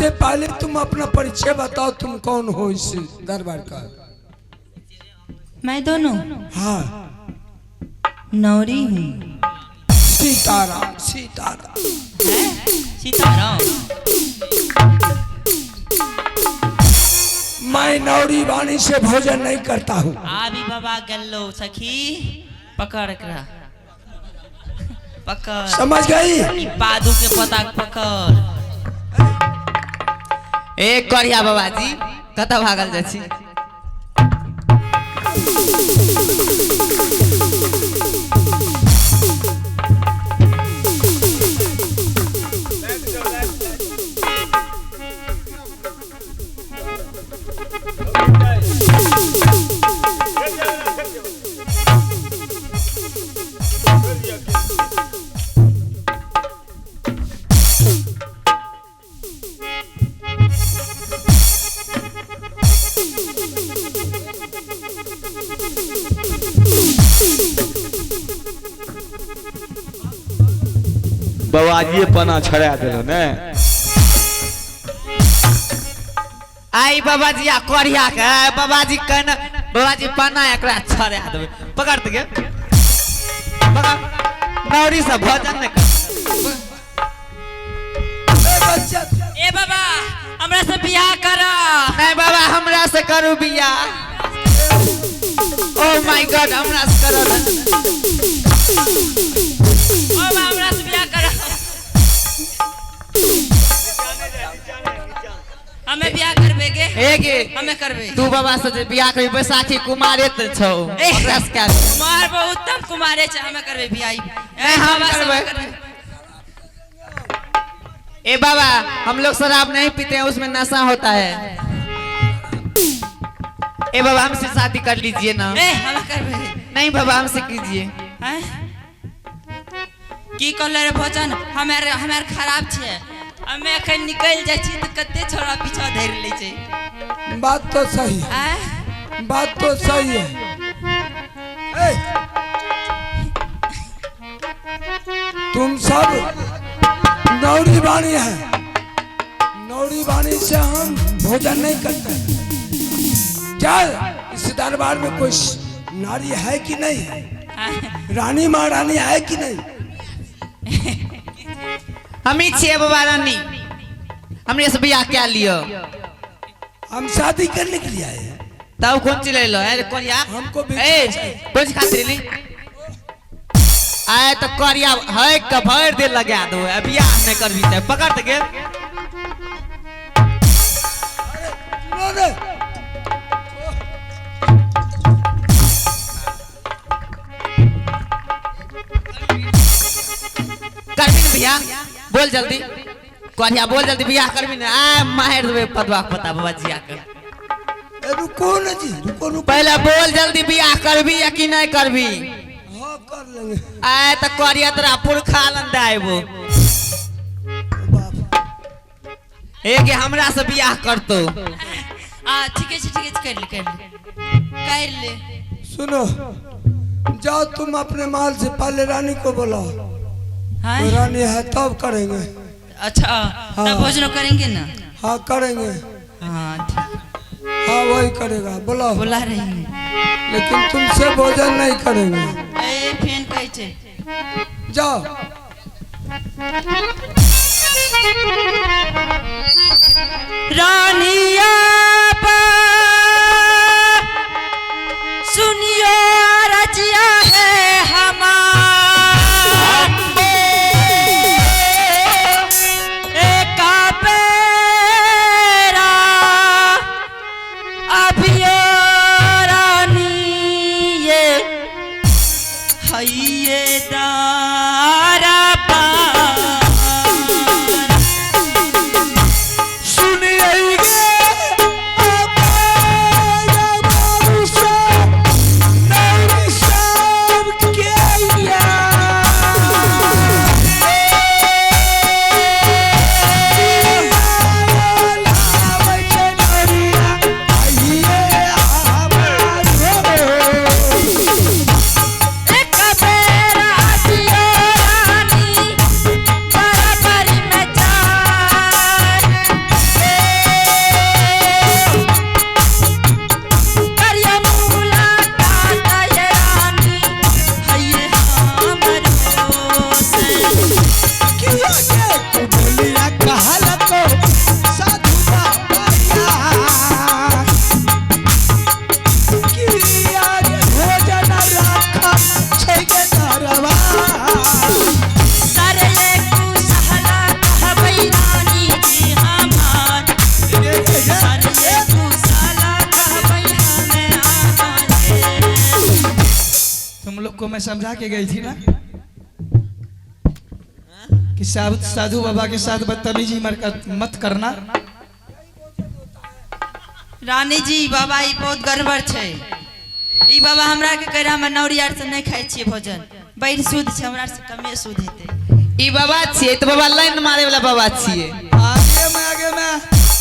सबसे पहले तुम अपना परिचय बताओ, तुम कौन हो इस दरबार का? मैं दोनों हाँ नौरी हूँ। सीताराम सीताराम। सीताराम। मैं नौरी वाणी से भोजन नहीं करता हूँ। आबी बाबा गल्लो सखी पकड़ कर पकड़। समझ गई? पादू के पता पकड़। एक करिया बाबा जी कत भागल जाछी। बाबाजी पना छड़ा दिलो ने। आई बाबा जी आ करिया के बाबा जी कहना बाबा जी पना एकरा छड़ा देबे। पकड़ त गे पकड़ नौरी से भोजन ने कर। ए बाबा हमरा से बियाह करा। नहीं बाबा हमरा से करू बियाह। ओ माय गॉड हमरा से करो ना। ओ बाबा हमरा से बियाह करा। हमें बियाह करबे गे। ए गे हमें करबे। तू बाबा से बियाह करी बैसाखी कुमारे त छौ। ओकरा से क्या कुमार बहुत उत्तम कुमारे छ। हमें करबे बियाह। नहीं हम करबे। ए बाबा हम लोग शराब नहीं पीते हैं, उसमें नशा होता है। ए बाबा हमसे शादी कर लीजिए ना। ए हमें करबे। नहीं बाबा हमसे कीजिए। हैं की कहले रे भोजन हमार खराब छे। हमें एखन निकल जाय छी त कते छोरा पीछा धर ले छै। बात तो सही है, हैं बात तो सही है। ए, तुम सब नौरी वाणी है, नौरी वाणी से हम भोजन नहीं करते। क्या इस दरबार में कोई नारी है कि नहीं? रानी महारानी है कि नहीं? हम ही छे बाबा रानी। हमने से बियाह क्या लियो? हम शादी करने के लिए आए हैं। तब कौन चले लो है कोरिया हमको भी ए कुछ खातिर ली आए तो कोरिया है का भर दे लगा दो। अब बियाह नहीं करबी त पकड़ त गे। करबी न बियाह बोल जल्दी। कोरिया बोल जल्दी बियाह करबी न। आ मार देबे पदवा पता बाबा जी आकर। रुको न जी, रुको रुको। पहले बोल जल्दी बियाह करबी या कि नहीं करबी? हाँ कर लेंगे। आए तो कोरिया तोरा पुरखा लंदा आइबो। एक हमरा से बियाह करतो। ठीक है कर ले। सुनो, जाओ तुम अपने माल से पहले रानी को बुलाओ। हाँ तो रानी है तब करेंगे। अच्छा हाँ। तब भोजन करेंगे ना। हाँ करेंगे। हाँ ठीक हाँ वही करेगा, बुलाओ। बुला रही हूँ। लेकिन तुमसे भोजन नहीं करेंगे। ए फेन कहै छै जाओ। रानिया सुनियो रजिया है हमार एक बेरा अभियो रानी ये हइये दारा एक बेरा को मैं समझा के गई थी ना कि साधु बाबा के साथ बदतमीजी मत करना। रानी जी बाबा ई बहुत गड़बड़ छे। ई बाबा हमरा के कह रहा हम नौरी आर से नहीं खाई छी भोजन, बड़ी शुद्ध छे, हमरा से कमे शुद्ध हेते। ई बाबा छिए तो बाबा लाइन मारे वाला बाबा छिए। आगे में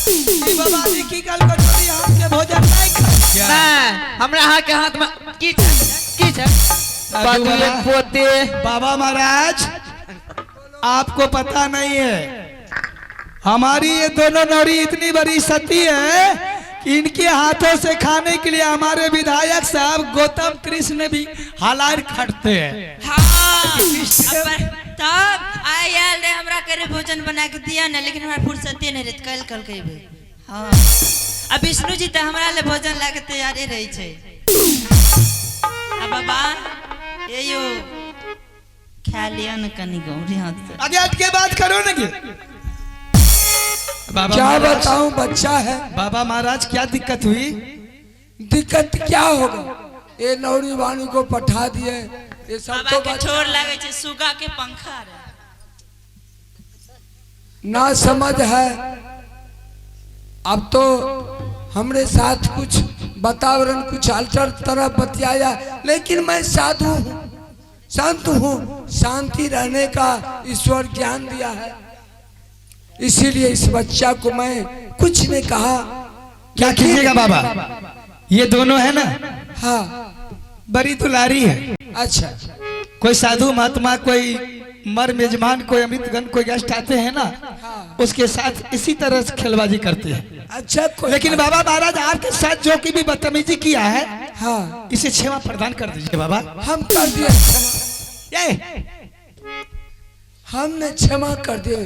ई बाबा जी की कल कटोरी हाथ के भोजन नहीं खाई ना हमरा के हाथ में की छे बाबूए पोते। बाबा महाराज आपको पता नहीं है हमारी ये दोनों नौरी इतनी बड़ी सती है कि इनके हाथों से खाने के लिए हमारे विधायक साहब गौतम कृष्ण भी हालार खटते हैं। हां तब आयल रे हमरा करे भोजन बना के दिया ना, लेकिन हमरा फुर्सते नहीं रहत, कल कहबे। हां अब विष्णु जी तो हमरा ले भोजन ला के तैयारे रही छे। अब बाबा ये यो खा लिया न कनी गौरी हाथ से। आगे हट के बात करो ना बाबा क्या महाराज, बताऊं बच्चा है। बाबा महाराज क्या दिक्कत हुई? दिक्कत क्या होगा, ये नौरी वाणी को पठा दिए, ये सब बाबा तो के बच्चा छोर लागे छे, सुगा के पंखा रे। ना समझ है। अब तो हमरे साथ कुछ वातावरण कुछ अल्टर तरह बतियाया, लेकिन मैं साधु हूँ, संत हूँ, शांति रहने का ईश्वर ज्ञान दिया है, इसीलिए इस बच्चा को मैं कुछ नहीं कहा। क्या कीजिएगा बाबा, ये दोनों है ना हाँ बड़ी दुलारी है। अच्छा कोई साधु महात्मा, कोई मर मेजमान, कोई अमृतगण, कोई गेस्ट आते हैं ना, उसके साथ इसी तरह से खेलबाजी करते हैं। अच्छा लेकिन बाबा महाराज आपके साथ जो कि भी बदतमीजी किया है, हाँ इसे क्षमा प्रदान कर दीजिए बाबा। हम कर दिए क्षमा, ये हमने क्षमा कर दिए।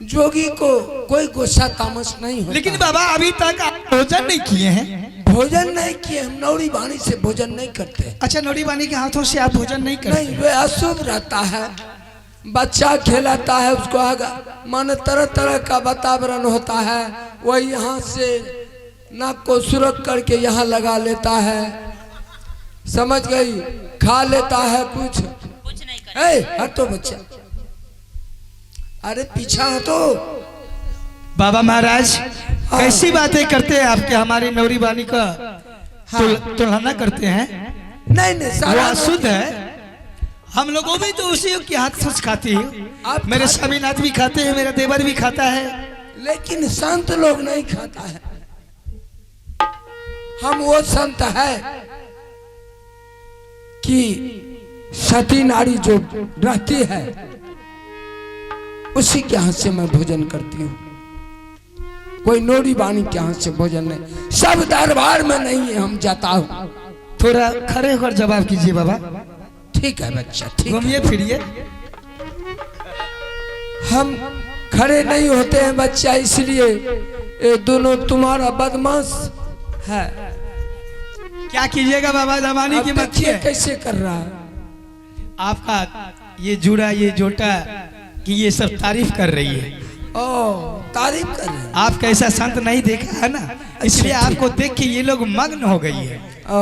जोगी को कोई गुस्सा तामस नहीं होता। लेकिन बाबा अभी तक आप भोजन नहीं किए हैं। भोजन नहीं किए, हम नौरी वाणी से भोजन नहीं करते। अच्छा, नौरी वाणी के हाथों से आप भोजन नहीं करते? नहीं, वे अशुभ रहता है। बच्चा खेलाता है, उसको आगा माने तरह तरह का वातावरण होता है, वही यहाँ से नाक को सुरख करके यहाँ लगा लेता है, समझ गई, खा लेता है कुछ नहीं कर। हटो बच्चा, अरे पीछा हटो। बाबा महाराज कैसी बातें करते हैं आपके, हमारी नौरी वाणी का तुलना करते हैं। नहीं नहीं, वो सारा अशुद्ध है। हम लोगों भी तो उसी के हाथ से खाती है। आप मेरे खाते- स्वामीनाथ भी खाते हैं, मेरा देवर भी खाता है। लेकिन संत लोग नहीं खाता है। हम वो संत है कि सती नारी जो रहती है उसी के हाथ से मैं भोजन करती हूँ, कोई नौरी वाणी के हाथ से भोजन नहीं। सब दरबार में नहीं है, हम जाता हूँ। थोड़ा खड़े होकर जवाब कीजिए बाबा। ठीक है बच्चा, ठीक है। घूमिए फिरिए। हम खड़े नहीं होते हैं बच्चा, इसलिए ये दोनों तुम्हारा बदमाश है। क्या कीजिएगा बाबा, जमाने की अब मत देखिए कैसे कर रहा है। आपका ये जुड़ा, ये जोटा कि ये सब तारीफ कर रही है। ओ तारीफ कर रहे हैं। आप कैसा संत नहीं देखा है ना, इसलिए आपको देख के ये लोग मग्न हो गई है। ओ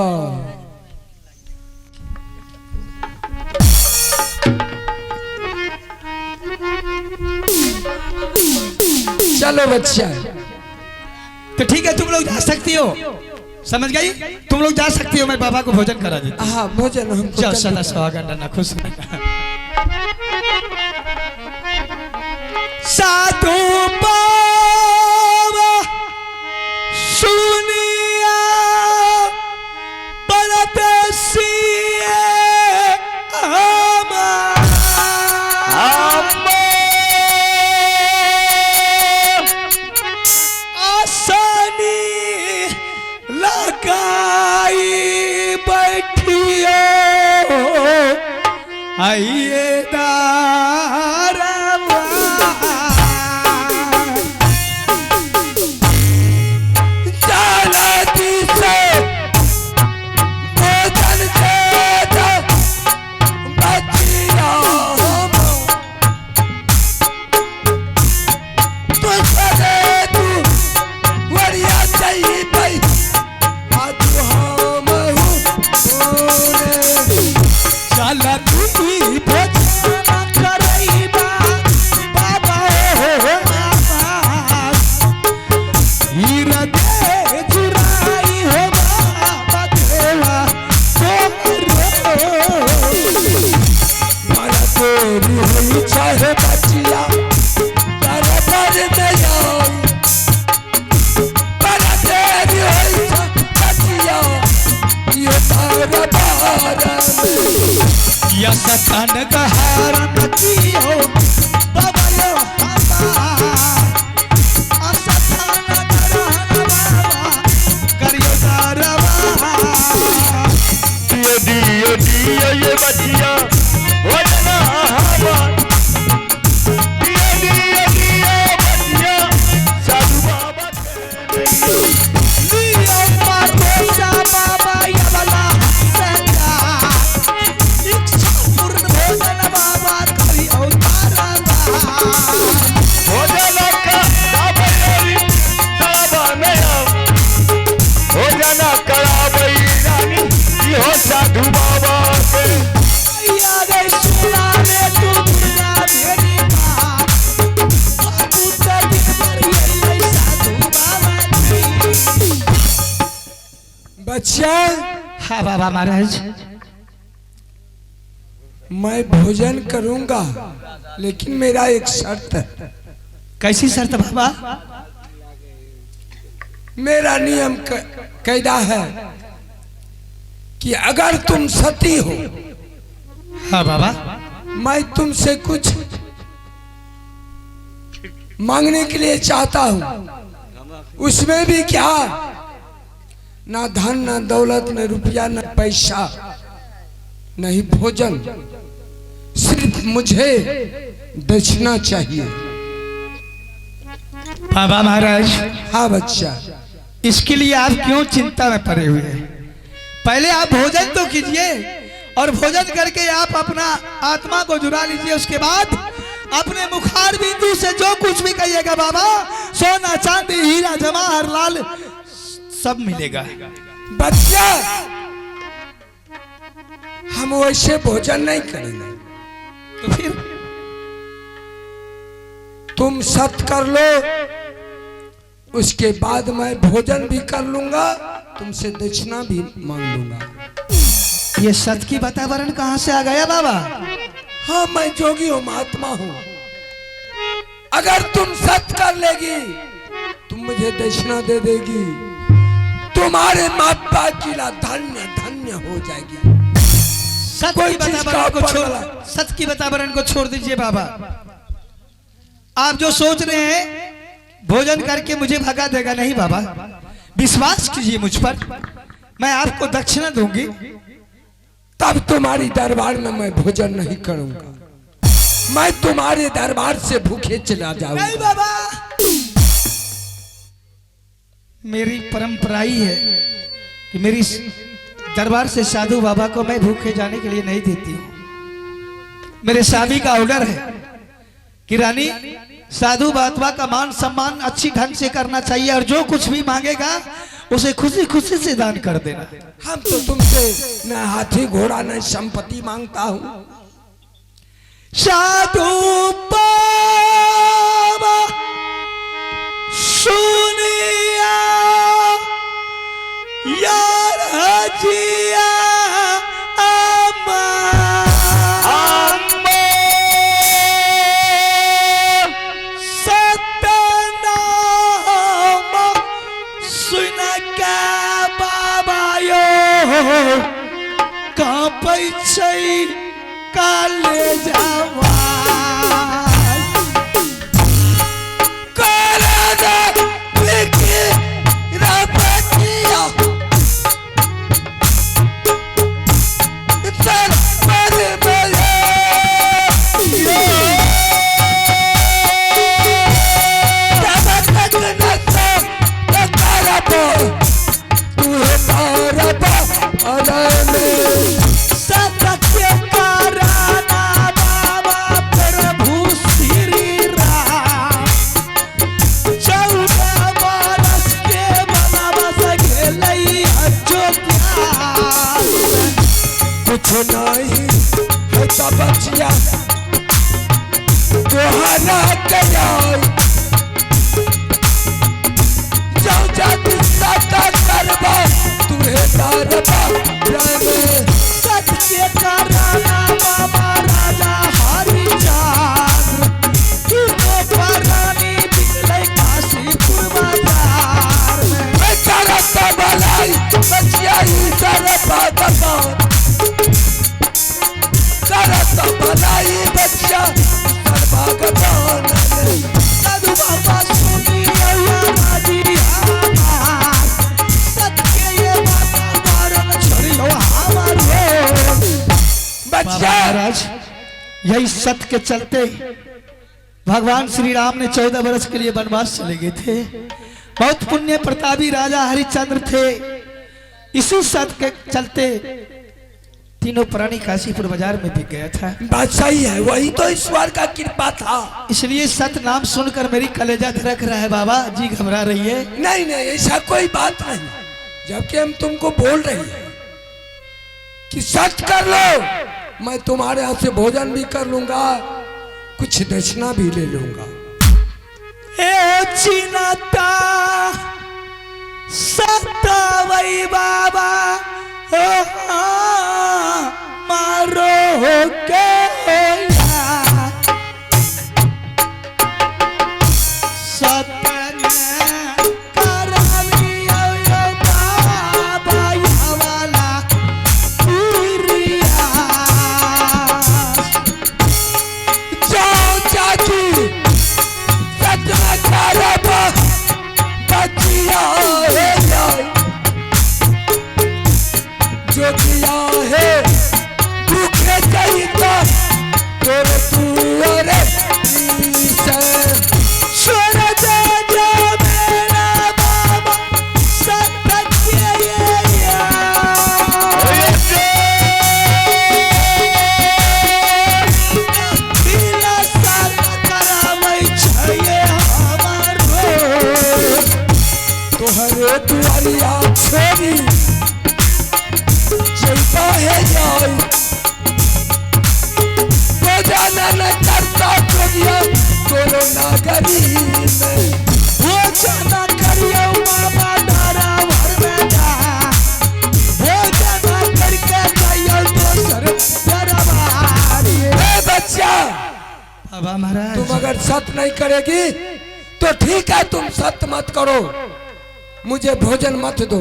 चलो बच्चा, तो ठीक है, तुम लोग जा सकती हो, समझ गई? तुम लोग जा सकती हो, मैं बाबा को भोजन करा देता हूँ। हाँ भोजन हम जाओ, सदा सुहागन रहना, खुश रहना। साधु बाबा सुनिया परदेसिए आसानी लगाई बैठियो आइए या सतन गहार नदी हो बाबा यो असतन बाबा करियो दारवा दियो दियो दियो ये बचिया हो जाना हवा दियो दियो दियो बचिया साधु बाबा लियो मातो सा बाबा या वाला सदा इच्छा पूर्ण भोजन बाबा करियो दारवा हो जाना का बाबरी बाबा नया हो जाना कड़ा बई रानी हो साधु बाबा के या रे सुना रे तू दुर्गा मेरी मां बाबू दिन पर ये साधु बाबा की बच्चा हाँ बाबा महाराज मैं भोजन करूंगा लेकिन मेरा एक शर्त है। कैसी शर्त बाबा मेरा नियम कायदा है कि अगर तुम सती हो हाँ बाबा मैं तुमसे कुछ मांगने के लिए चाहता हूं उसमें भी क्या ना धन ना दौलत ना रुपया ना पैसा नहीं भोजन सिर्फ मुझे दक्षिणा चाहिए। बाबा महाराज हाँ बच्चा इसके लिए आप क्यों चिंता में पड़े हुए हैं पहले आप भोजन तो कीजिए और भोजन करके आप अपना आत्मा को जुड़ा लीजिए उसके बाद अपने मुखार बिंदु से जो कुछ भी कहिएगा बाबा सोना चांदी हीरा जवाहर लाल सब मिलेगा। बच्चा हम वैसे भोजन नहीं करेंगे तो फिर तुम सत कर लो उसके बाद मैं भोजन भी कर लूंगा तुमसे दक्षिणा भी मांग लूंगा। ये सत की वातावरण कहाँ से आ गया बाबा हाँ मैं जोगी हूँ महात्मा हूँ अगर तुम सत कर लेगी तुम मुझे दक्षिणा दे देगी तुम्हारे माता की धन्य धन्य हो जाएगी। सत की वातावरण को छोड़ दीजिए बाबा आप जो सोच रहे हैं भोजन करके मुझे भगा देगा नहीं बाबा विश्वास कीजिए मुझ पर मैं आपको दक्षिणा दूंगी तब तुम्हारी दरबार में मैं भोजन नहीं करूंगा मैं तुम्हारे दरबार से भूखे चला जाऊंगा। नहीं बाबा मेरी परंपरा ही है कि मेरी दरबार से साधु बाबा को मैं भूखे जाने के लिए नहीं देती हूँ मेरे स्वामी का ऑर्डर है कि रानी साधु बाबा का मान सम्मान अच्छी ढंग से करना चाहिए और जो कुछ भी मांगेगा उसे खुशी खुशी से दान कर देना। हम तो तुमसे न हाथी घोड़ा न संपत्ति मांगता हूँ साधु बाबा सुनिया यार हजिया काले जावा नहीं है तो बचिया जोहाना के जाओ जाति साता करबा तुहे तारबा सत के कराना बाबा राजा हरिचंद्र तू तो परानी बिगड़ै काशीपुर बाजार मैं करता भलाई बचिया ही तरबा यही सत्य के चलते भगवान श्री राम ने 14 वर्ष के लिए वनवास चले गए थे। बहुत पुण्य प्रतापी राजा हरिश्चंद्र थे। इसी सत्य के चलते तीनों प्राणी काशीपुर बाजार में बिक गया था। बात सही है, वही तो ईश्वर का कृपा था। इसलिए सत्य नाम सुनकर मेरी कलेजा धड़क रहा है बाबा जी, घबरा रही है। नहीं नहीं, ऐसा कोई बात नहीं। जबकि हम तुमको बोल रहे हैं कि सत्य कर लो, मैं तुम्हारे हाथ से भोजन भी कर लूंगा, कुछ दक्षिणा भी ले लूंगा। ए चिनाता सत्ता वही बाबा मारो के जो किया है भूखे चाहिए तोरे पूरे स्वर्ग जो मेरा बाबा सत्य तोहरे दुआरिया छोड़ी चलता है जाए तो जाना न करता करियो तोरो नागरी में वो जाना करियो बाबा डारा भर में जा वो जाना करके जाइयो दोसर दरबार। ए बच्चा, बाबा महाराज तुम अगर सत्य नहीं करेगी तो ठीक है, तुम सत्य मत करो, मुझे भोजन मत दो,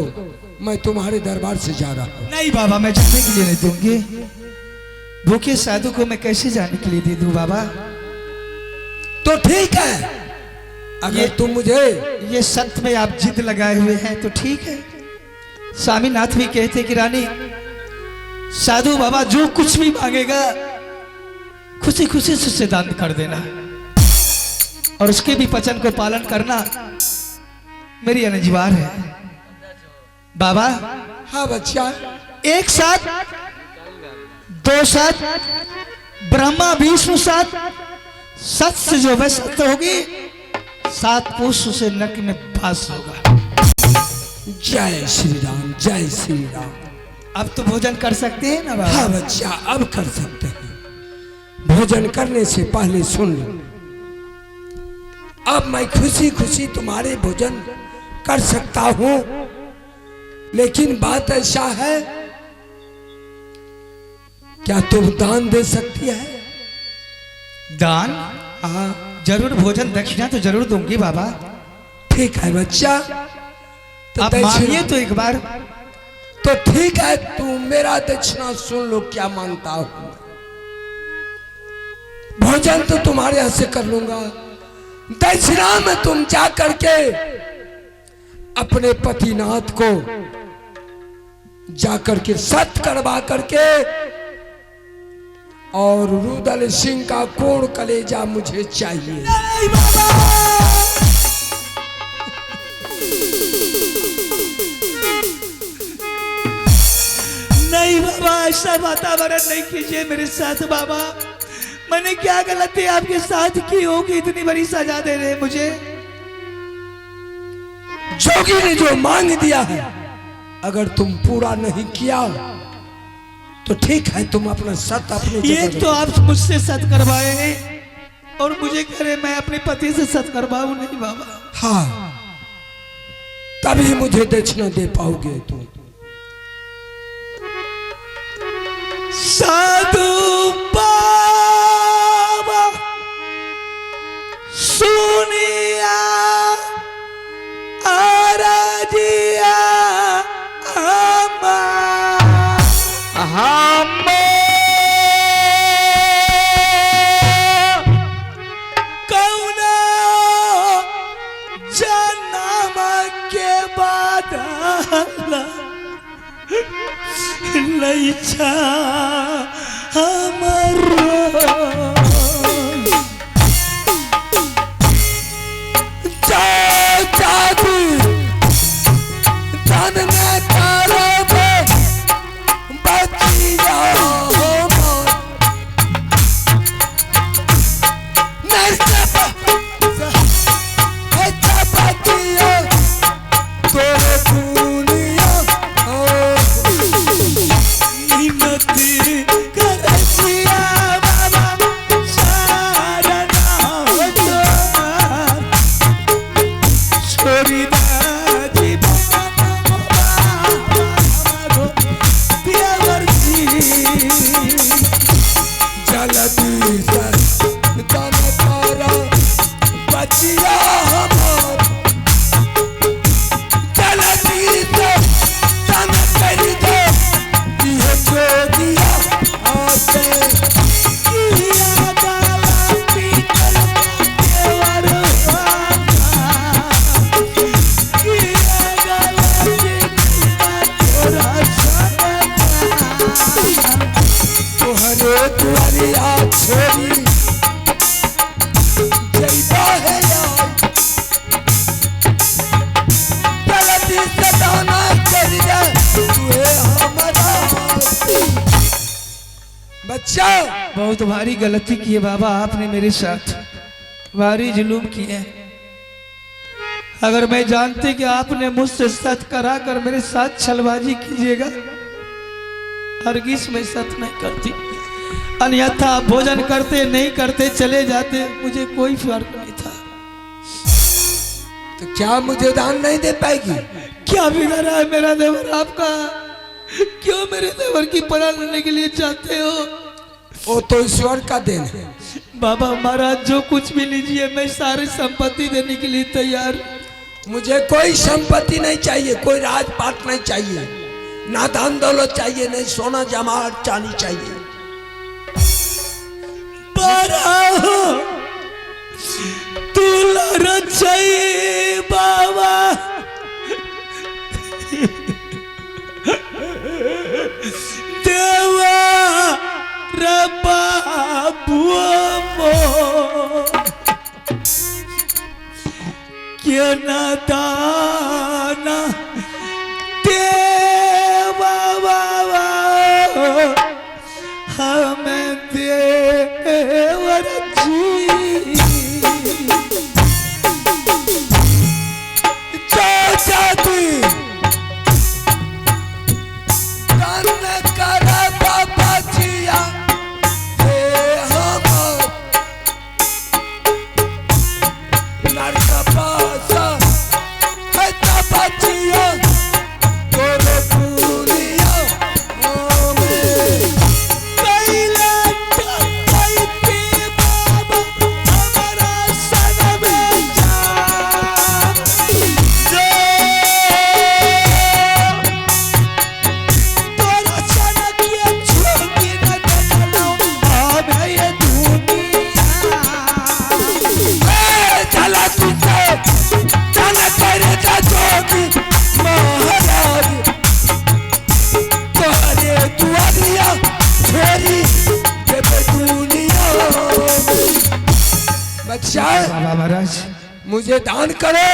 मैं तुम्हारे दरबार से जा रहा हूँ। नहीं बाबा, मैं जाने के लिए नहीं दूंगी। भूखे साधु को मैं कैसे जाने के लिए दे दूं बाबा? तो ठीक है, अगर तुम मुझे ये सत्य में आप जिद लगाए हुए हैं तो ठीक है। स्वामीनाथ भी कहते कि रानी साधु बाबा जो कुछ भी मांगेगा खुशी खुशी से उसे दान कर देना और उसके भी वचन को पालन करना मेरी अनिवार्य है बाबा। हाँ बच्चा, एक साथ दो साथ ब्रह्मा विष्णु साथ सत से जो वह सत्य होगी, 7 पुरुष उसे नरक में पास होगा। जय श्री राम, जय श्री राम। अब तो भोजन कर सकते हैं ना बाबा? हाँ बच्चा, अब कर सकते हैं। भोजन करने से पहले सुन लो, अब मैं खुशी खुशी तुम्हारे भोजन कर सकता हूँ, लेकिन बात ऐसा है, क्या तुम दान दे सकती है? दान? हाँ जरूर, भोजन दक्षिणा तो जरूर दूंगी बाबा। ठीक है बच्चा, तो आप मांगिए तो एक बार। तो ठीक है, तुम मेरा दक्षिणा सुन लो, क्या मांगता हूँ। भोजन तो तुम्हारे यहाँ से कर लूंगा, दक्षिणा में तुम जा करके अपने पतिनाथ को जाकर के सत्य करवा करके और रुदल सिंह का कोण कलेजा मुझे चाहिए। नहीं बाबा, ऐसा वातावरण नहीं कीजिए मेरे साथ बाबा। मैंने क्या गलती आपके साथ की होगी, इतनी बड़ी सजा दे रहे मुझे? जोगी ने जो मांग दिया है, अगर तुम पूरा नहीं किया तो ठीक है, तुम अपना सत्य अपने ये तो आप मुझसे सत्य करवाए हैं और मुझे कह रहे मैं अपने पति से सत्य करवाऊं? नहीं बाबा। हाँ, तभी मुझे दक्षिणा दे पाओगे तुम। साधु बाबा सुनिया आराजिया कौना जन्म के बाद नहीं छा हमारा दुआरिया छोरी जइबा है यार गलती से दाना कर दे तू हमारा बच्चा। बहुत भारी गलती की है बाबा आपने मेरे साथ, भारी जुलूम किए हैं। अगर मैं जानती कि आपने मुझसे सच करा कर मेरे साथ छलबाजी कीजिएगा, हरगिज मैं सच नहीं करती। अन्यथा भोजन करते नहीं करते चले जाते, मुझे कोई फर्क नहीं था। तो क्या मुझे दान नहीं दे पाएगी? क्या बिगड़ा है मेरा देवर आपका? क्यों मेरे देवर की पनाह लेने के लिए चाहते हो? वो तो ईश्वर का देन है। बाबा महाराज जो कुछ भी लीजिए, मैं सारी संपत्ति देने के लिए तैयार हूं। मुझे कोई संपत्ति नहीं चाहिए, कोई राजपाट नहीं चाहिए, ना धन दौलत चाहिए, नहीं सोना जमाहट चांदी चाहिए। तुला चाहिए बाबा, देवा रबा बुआ क्यों ना दाना देवा बाबा हमें देवर जी। चाची दान करा बाबा जिया हे हम लड़का पासा है बाबा जिया तोरे पूरिया हमें कैला टपैती बाबा हमारा सन में जा। तोरा सन के छोटी न देखलो हमें ये दुनिया। चला तुझे चला करे जोगी महाराज तोरे दुआरिया छोरी के दुनिया। बच्चा बाबा महाराज मुझे दान करो,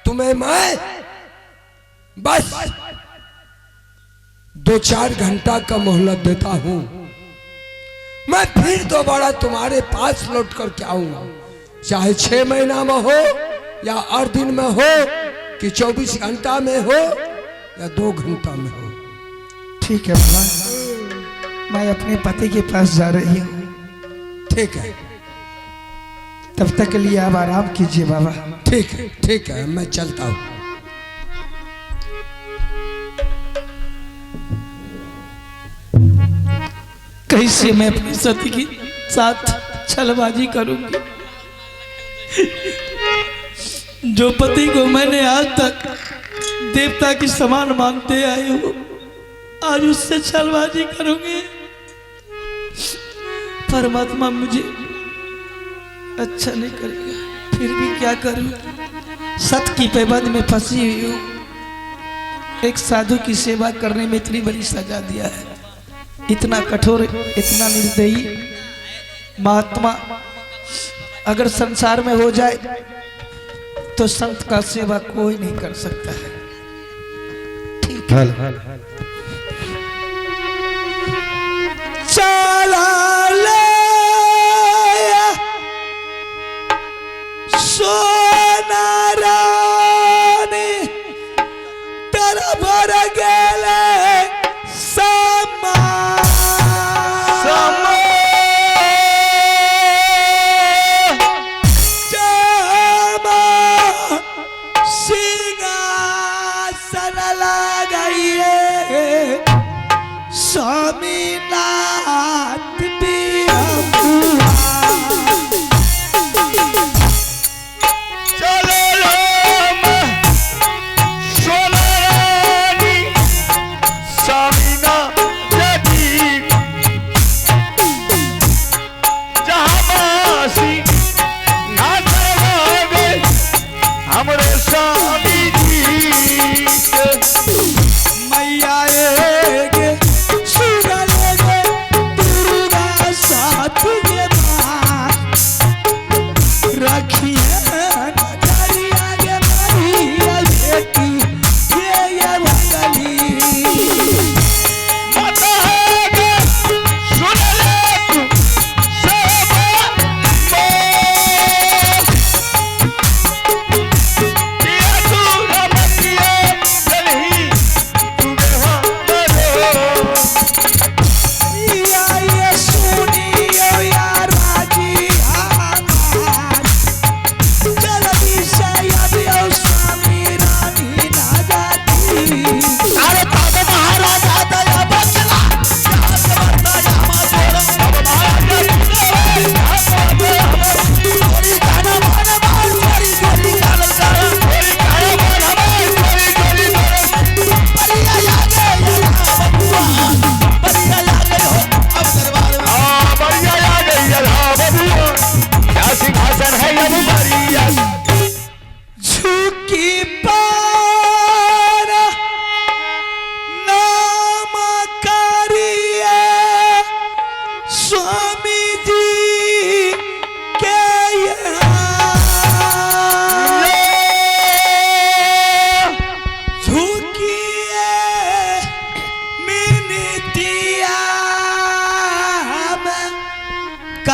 तुम्हें मैं बस 2-4 घंटा का मोहलत देता हूं। मैं फिर दोबारा तुम्हारे पास लौट कर के आऊंगा, चाहे 6 महीना में हो या 8 दिन में हो कि 24 घंटा में हो या 2 घंटा में हो। ठीक है बाबा, मैं अपने पति के पास जा रही हूँ। ठीक है, तब तक के लिए आप आराम कीजिए बाबा। ठीक है, मैं चलता हूँ। कैसे मैं अपनी सती के साथ छलबाजी करूंगी? जो पति को मैंने आज तक देवता की समान मानते आए हो, आज उससे छलबाजी करूंगी? परमात्मा मुझे अच्छा नहीं करेगा, फिर भी क्या करूं? सत की पैबंद में फंसी हुई हूं। एक साधु की सेवा करने में इतनी बड़ी सजा दिया है, इतना कठोर, इतना निर्दयी महात्मा अगर संसार में हो जाए तो संत का सेवा कोई नहीं कर सकता है। ठीक है, चला ले सोना रानी तेरा भर गेले समा जमा सिंहासन लगाइए स्वामीनाथ पिया मैया गे सुगल गे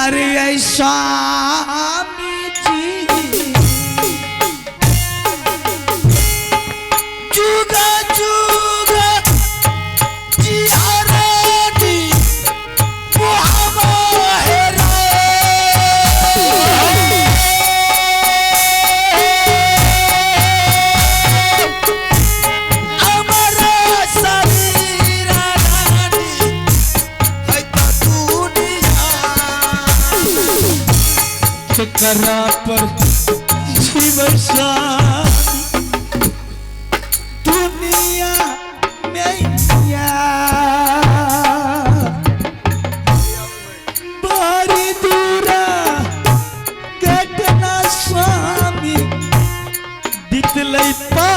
अरे स्वामी जी जुगा जुगा जियारती मुहावरा हमारा शरीर रानी है तो दुनिया के करा पर जीवन दुनिया में बारी दूरा घटना स्वामी दितलै पा